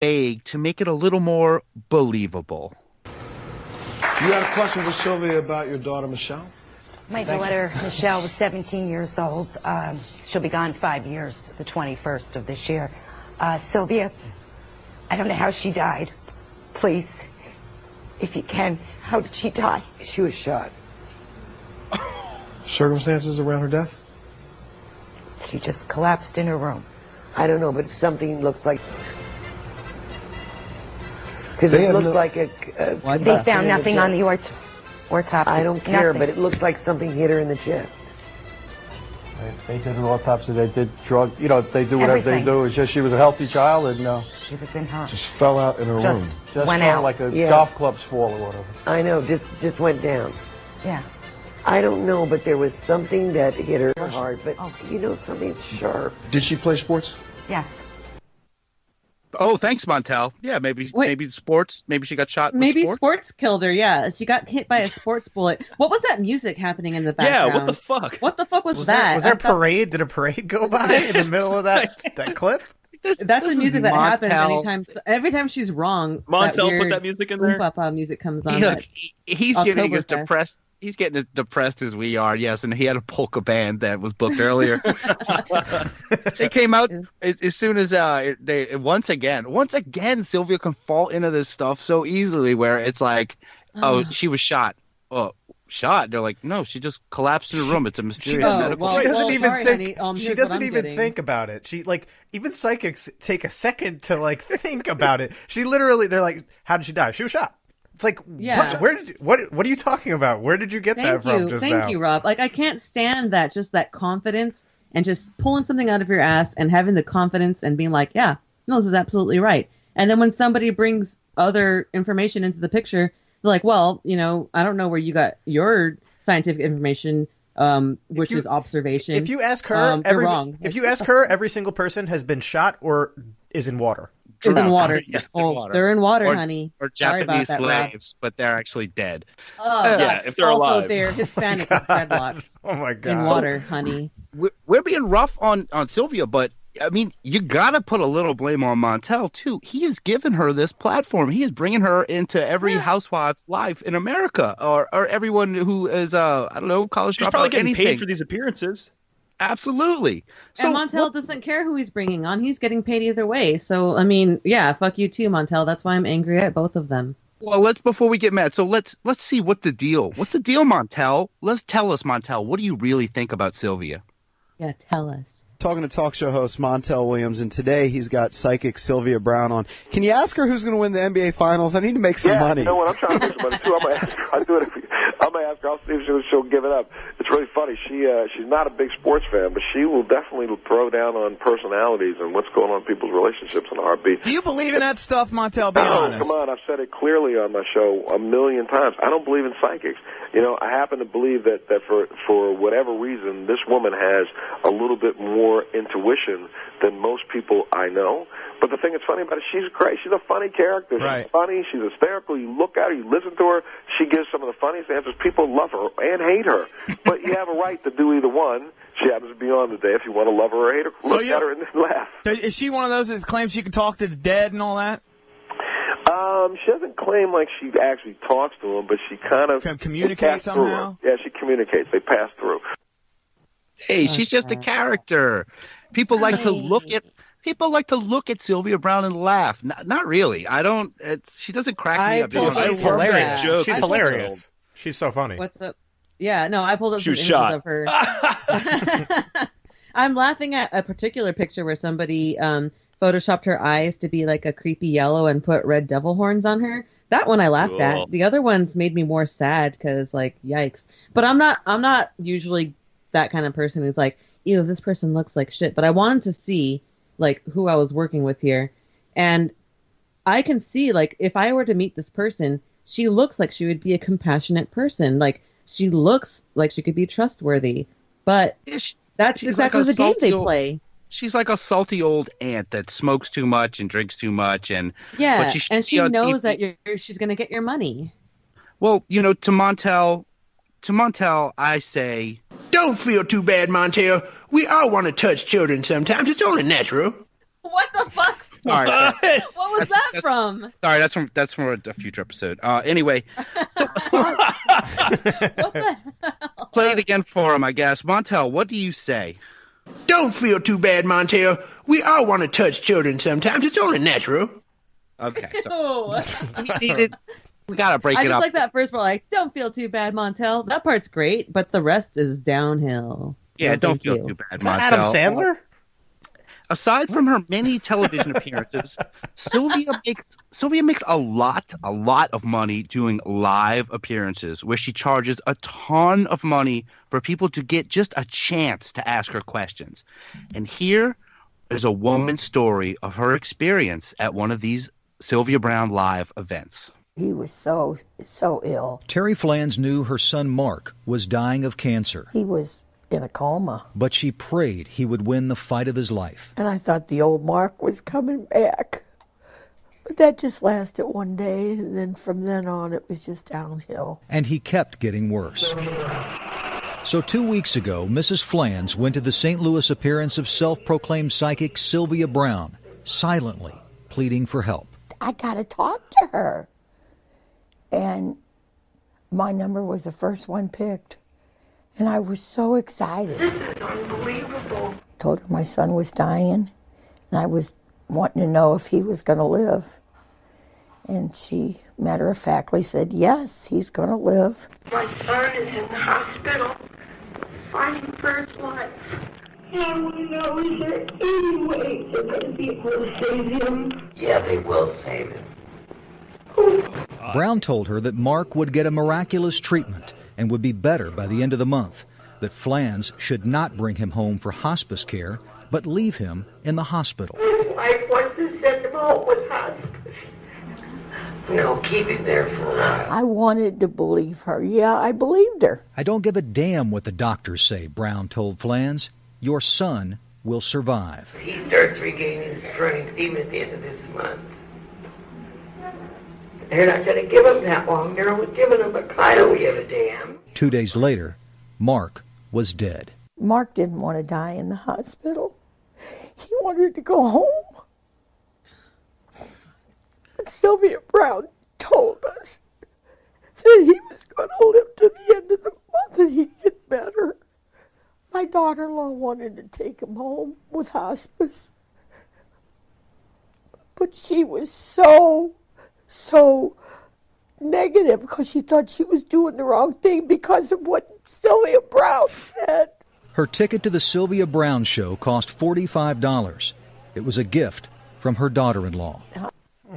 vague to make it a little more believable. You had a question for Sylvia about your daughter, Michelle? My daughter, Michelle, was 17 years old. She'll be gone 5 years, the 21st of this year. Sylvia, I don't know how she died. Please, if you can, how did she die? She was shot. Circumstances around her death? She just collapsed in her room. I don't know, but something looks like... Because it looks like a they found nothing on the autopsy. I don't care, nothing. but it looks like something hit her in the chest. They did an autopsy. They did drug. They do whatever they do. It's just she was a healthy child and she was in her. Just fell out in her room. Just went fell out like a golf club's fall or whatever. I know, just went down. Yeah. I don't know, but there was something that hit her hard. But something sharp. Did she play sports? Yes. Oh, thanks, Montel. Yeah, maybe sports. Maybe she got shot. Maybe with sports killed her. Yeah, she got hit by a sports bullet. What was that music happening in the background? Yeah, what the fuck? What the fuck was that? Was there a parade? Did a parade go by in the middle of that clip? That's the music that happens every time she's wrong. Montel put that music in there. Oom-papa music comes on. Look, he's getting as depressed. He's getting as depressed as we are, yes, and he had a polka band that was booked earlier. They came out as soon as they once again, Sylvia can fall into this stuff so easily where it's like, oh, she was shot. Oh, shot? They're like, no, she just collapsed in the room. It's a mysterious medical. She doesn't even think. She doesn't even think about it. She even psychics take a second to think about it. She literally, they're like, how did she die? She was shot. It's like, yeah. What are you talking about? Where did you get that from just now? Thank you, Rob. I can't stand that confidence and just pulling something out of your ass and having the confidence and being like, yeah, no, this is absolutely right. And then when somebody brings other information into the picture, they're like, well, I don't know where you got your scientific information, which is observation. If you ask her, they're wrong. If you ask her, every single person has been shot or is in water. Is in water. Yes, they're in water, honey. Or Japanese slaves, but they're actually dead. Oh, yeah, if they're alive. Also, they're Hispanic with dreadlocks. Oh my god. In water, honey. We're being rough on Sylvia, but I mean, you gotta put a little blame on Montel too. He has given her this platform. He is bringing her into every housewife's life in America, or everyone who is college dropout. She's probably getting anything. paid for these appearances. Absolutely. And Montel doesn't care who he's bringing on. He's getting paid either way. So, I mean, yeah, fuck you too, Montel. That's why I'm angry at both of them. Well, before we get mad, so let's see what the deal. What's the deal, Montel? Tell us, Montel. What do you really think about Sylvia? Yeah, tell us. Talking to talk show host Montel Williams, and today he's got psychic Sylvia Brown on. Can you ask her who's going to win the NBA Finals? I need to make some money. You know what? I'm trying to make some money too. I'm going to ask her. I'm going to ask her. I'll see if she'll give it up. It's really funny. She's not a big sports fan, but she will definitely throw down on personalities and what's going on in people's relationships in a heartbeat. Do you believe in that stuff, Montel? Be honest. Come on. I've said it clearly on my show a million times. I don't believe in psychics. I happen to believe that for whatever reason, this woman has a little bit more intuition than most people I know. But the thing that's funny about it, she's great. She's a funny character. Right. She's funny. She's hysterical. You look at her, you listen to her. She gives some of the funniest answers. People love her and hate her. But you have a right to do either one. She happens to be on today. If you want to love her or hate her, look at her and then laugh. So is she one of those that claims she can talk to the dead and all that? She doesn't claim like she actually talks to them, but she kind of communicates somehow. Yeah, she communicates. They pass through. Hey, she's just a character. People like to look at Sylvia Brown and laugh. Not really. I don't. She doesn't crack me up. She's hilarious. She's hilarious. She's so funny. What's up? Yeah, no, I pulled up She some was images shot. of her. I'm laughing at a particular picture where somebody photoshopped her eyes to be like a creepy yellow and put red devil horns on her. That one I laughed at. The other ones made me more sad because, yikes. But I'm not usually that kind of person who's like, ew, this person looks like shit. But I wanted to see who I was working with here, and I can see if I were to meet this person, she looks like she would be a compassionate person. She looks like she could be trustworthy. But that's exactly the game they play. She's like a salty old aunt that smokes too much and drinks too much, and she knows that she's going to get your money. Well, to Montel, I say, don't feel too bad, Montel. We all want to touch children sometimes. It's only natural. What the fuck? Sorry. What was that from? Sorry, that's from a future episode. Anyway, what the hell? Play it again for him, I guess. Montel, what do you say? Don't feel too bad, Montel. We all want to touch children sometimes. It's only natural. Okay, so we gotta break it up. I just like that first part, like, don't feel too bad, Montel. That part's great, but the rest is downhill. Yeah, don't feel too bad, Montel. Adam Sandler? Aside from her many television appearances, Sylvia makes a lot of money doing live appearances where she charges a ton of money for people to get just a chance to ask her questions. And here is a woman's story of her experience at one of these Sylvia Brown live events. He was so ill. Terri Flans knew her son Mark was dying of cancer. He was in a coma. But she prayed he would win the fight of his life. And I thought the old Mark was coming back. But that just lasted one day, and then from then on it was just downhill. And he kept getting worse. So 2 weeks ago, Mrs. Flans went to the St. Louis appearance of self-proclaimed psychic Sylvia Brown, silently pleading for help. I got to talk to her. And my number was the first one picked. And I was so excited. This is unbelievable. Told her my son was dying, and I was wanting to know if he was going to live. And she matter-of-factly said, yes, he's going to live. My son is in the hospital, fighting for his life. And I want to know, is there any way they're going to be able to save him? Yeah, they will save him. Brown told her that Mark would get a miraculous treatment and would be better by the end of the month, that Flans should not bring him home for hospice care, but leave him in the hospital. His wife wants to send him home with hospice. No, keep him there for a while. I wanted to believe her. Yeah, I believed her. I don't give a damn what the doctors say, Brown told Flans. Your son will survive. He starts regaining strength even at the end of this month. They're not going to give him that long. They're only giving him a kind of give a damn. 2 days later, Mark was dead. Mark didn't want to die in the hospital. He wanted to go home. But Sylvia Brown told us that he was going to live to the end of the month and he'd get better. My daughter-in-law wanted to take him home with hospice. But she was so negative because she thought she was doing the wrong thing because of what Sylvia Brown said. Her ticket to the Sylvia Brown show cost $45. It was a gift from her daughter-in-law. Oh,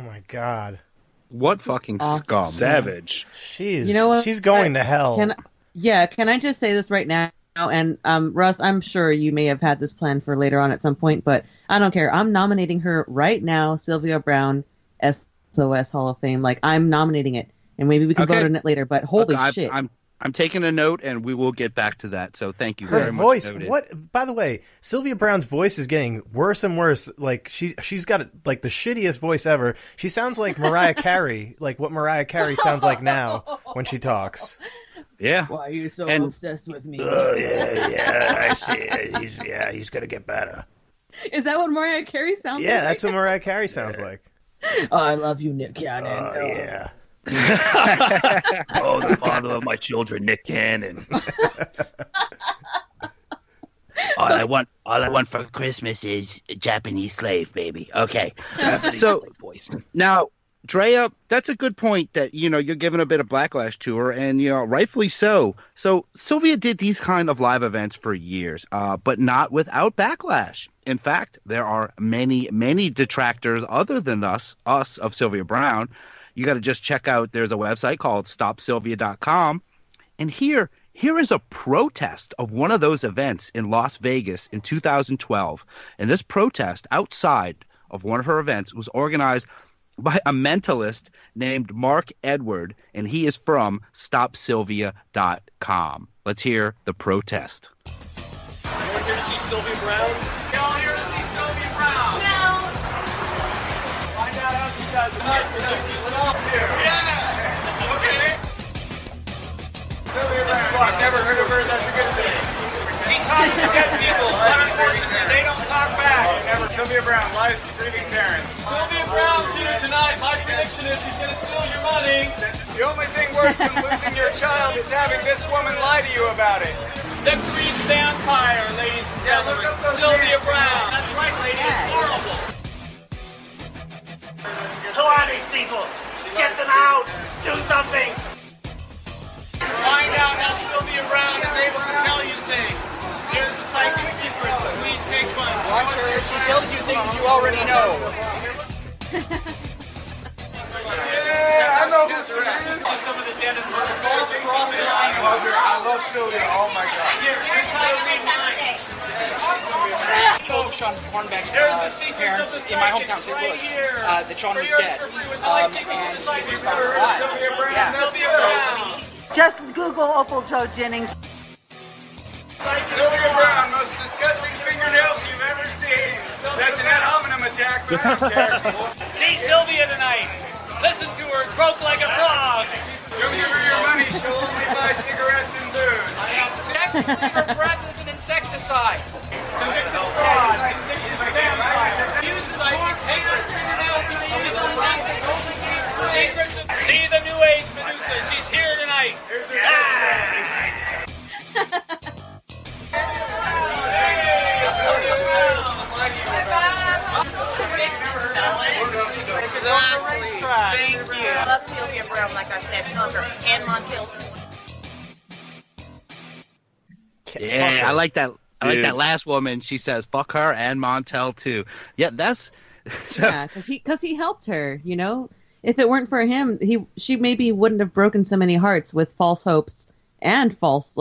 my God. What fucking scum. Savage. You know what? She's going to hell. Can I just say this right now? And Russ, I'm sure you may have had this planned for later on at some point, but I don't care. I'm nominating her right now, Sylvia Brown, SOS Hall of Fame. Like, I'm nominating it, and maybe we can vote on it later. But holy shit! I'm taking a note, and we will get back to that. So thank you Her very voice, much. what? By the way, Sylvia Brown's voice is getting worse and worse. Like she's got like the shittiest voice ever. She sounds like Mariah Carey, like what Mariah Carey sounds like now when she talks. Yeah. Why are you so obsessed with me? I see. He's gonna get better. Is that what Mariah Carey sounds like? Yeah, that's what Mariah Carey sounds like. Oh, I love you, Nick Cannon. Oh, yeah. Oh, the father of my children, Nick Cannon. All I want for Christmas is a Japanese slave, baby. Okay. So now, Drea, that's a good point that, you're giving a bit of backlash to her, and, rightfully so. So Sylvia did these kind of live events for years, but not without backlash. In fact, there are many, many detractors other than us of Sylvia Brown. You got to just check out, there's a website called stopsylvia.com. And here is a protest of one of those events in Las Vegas in 2012. And this protest outside of one of her events was organized by a mentalist named Mark Edward, and he is from stopsylvia.com. Let's hear the protest. Anyone here to see Sylvia Brown? Y'all here to see Sylvia Brown? No. Find out how she does. Nice to meet you. Let's here. Yeah. Okay. Sylvia Brown. I've never heard of her. That's a good thing. She talks to dead people, but unfortunately they don't talk back. Sylvia Brown lies to grieving parents. Sylvia Brown's here tonight. My prediction is she's going to steal your money. The only thing worse than losing your child is having this woman lie to you about it. The Greek vampire, ladies and gentlemen. Sylvia Brown. That's right, lady. It's horrible. Who are these people? Get them out! Do something! Find out how Sylvia Brown is able to tell you things. Here's the psychic secret. Squeeze take one. Watch her. She tells you things you already know. Yeah, I know who she is. Some of the dead and murdered. I love her. I love Sylvia. Oh my God. Here's how to read minds. Told Sean Hornbeck's parents in my hometown, St. Louis, that Sean was dead, and he was found alive. Yeah. Just Google Opal Joe Jennings. Sylvia Brown, most disgusting fingernails you've ever seen. That's an ad hominem attack, but I don't care. See Sylvia tonight. Listen to her croak like a frog. Don't give her your money. She'll only buy cigarettes and booze. Technically, her breath is an insecticide. See the new age Medusa. She's here tonight. Thank you. I love Sylvia Brown, like I said, Hunter, and Montel too. Yeah, I like that. I like that last woman. She says, "Fuck her and Montel too." Yeah, that's. Yeah, because he helped her. You know, if it weren't for him, she maybe wouldn't have broken so many hearts with false hopes and false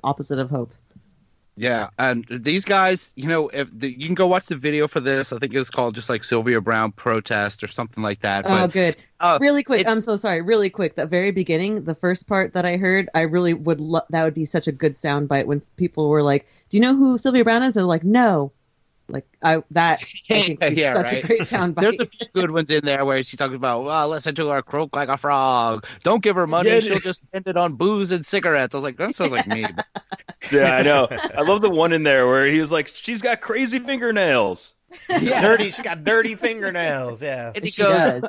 opposite of hope. Yeah, and these guys, you know, you can go watch the video for this. I think it's called just like Sylvia Brown protest or something like that. Oh, good. Really quick. I'm so sorry. Really quick. The very beginning, the first part that I heard, I really would that would be such a good soundbite when people were like, "Do you know who Sylvia Brown is?" They're like, "No." Like I think is yeah, such right? a great soundbite. There's a few good ones in there where she talks about, "Well, listen to her croak like a frog. Don't give her money; she'll just spend it on booze and cigarettes." I was like, that sounds like me. Yeah, I know. I love the one in there where he was like, "She's got crazy fingernails." Yeah. She got dirty fingernails. Yeah, and he goes,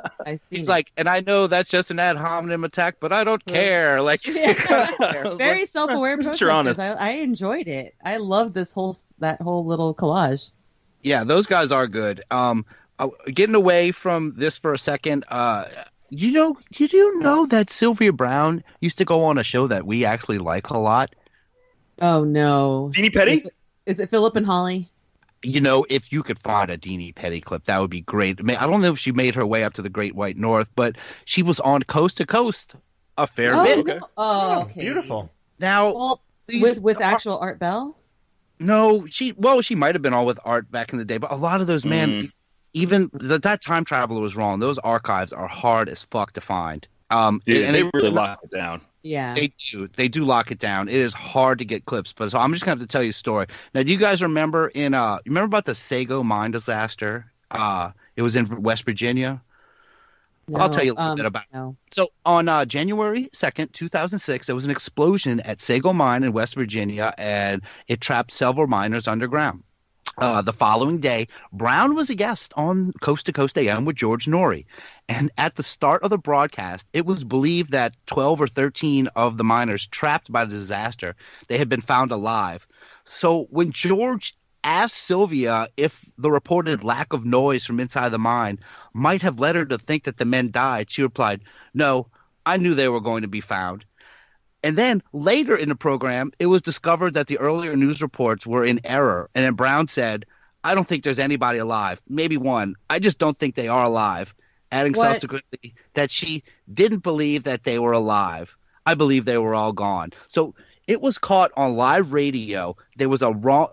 he's like, and I know that's just an ad hominem attack, but I don't care. Like, very self-aware You're honest. protesters. I enjoyed it. I love that whole little collage. Yeah, those guys are good. Getting away from this for a second, did you know that Sylvia Brown used to go on a show that we actually like a lot? Oh no, Deanie Petty? Is it Philip and Holly? You know, if you could find a Deanie Petty clip, that would be great. I mean, I don't know if she made her way up to the Great White North, but she was on Coast to Coast a fair bit. Okay. Oh, okay. Beautiful. Now, with actual Art Bell? No, she might have been all with Art back in the day, but a lot of those, man, even that time traveler was wrong. Those archives are hard as fuck to find. Dude, they really lock it down. Yeah, they do lock it down. It is hard to get clips, but so I'm just gonna have to tell you a story. Now, do you guys remember you remember about the Sago mine disaster? It was in West Virginia. No, I'll tell you a little bit about it. No. So on January 2nd, 2006, there was an explosion at Sago Mine in West Virginia, and it trapped several miners underground. The following day, Brown was a guest on Coast to Coast AM with George Norrie. And at the start of the broadcast, it was believed that 12 or 13 of the miners trapped by the disaster, they had been found alive. So when George asked Sylvia if the reported lack of noise from inside the mine might have led her to think that the men died, she replied, "No, I knew they were going to be found." And then later in the program, it was discovered that the earlier news reports were in error. And then Brown said, "I don't think there's anybody alive. Maybe one. I just don't think they are alive." Adding subsequently that she didn't believe that they were alive. "I believe they were all gone." So it was caught on live radio. There was a wrong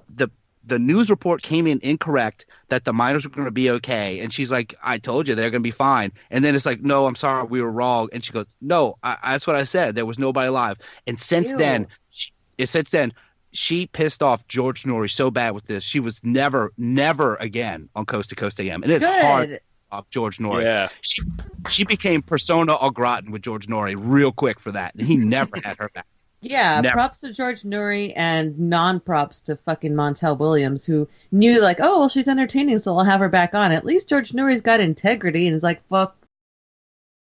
the news report came in incorrect that the miners were going to be okay. And she's like, "I told you they're going to be fine." And then it's like, "No, I'm sorry, we were wrong." And she goes, "No, that's what I said. There was nobody alive." And since then, she pissed off George Norrie so bad with this. She was never again on Coast to Coast AM. And it's hard to piss off George Norrie. Yeah. She became persona au gratin with George Norrie real quick for that. And he never had her back. Yeah, Never. props to George Nuri and non-props to fucking Montel Williams, who knew like, oh, well, she's entertaining, so I'll have her back on. At least George Nuri's got integrity and is like, fuck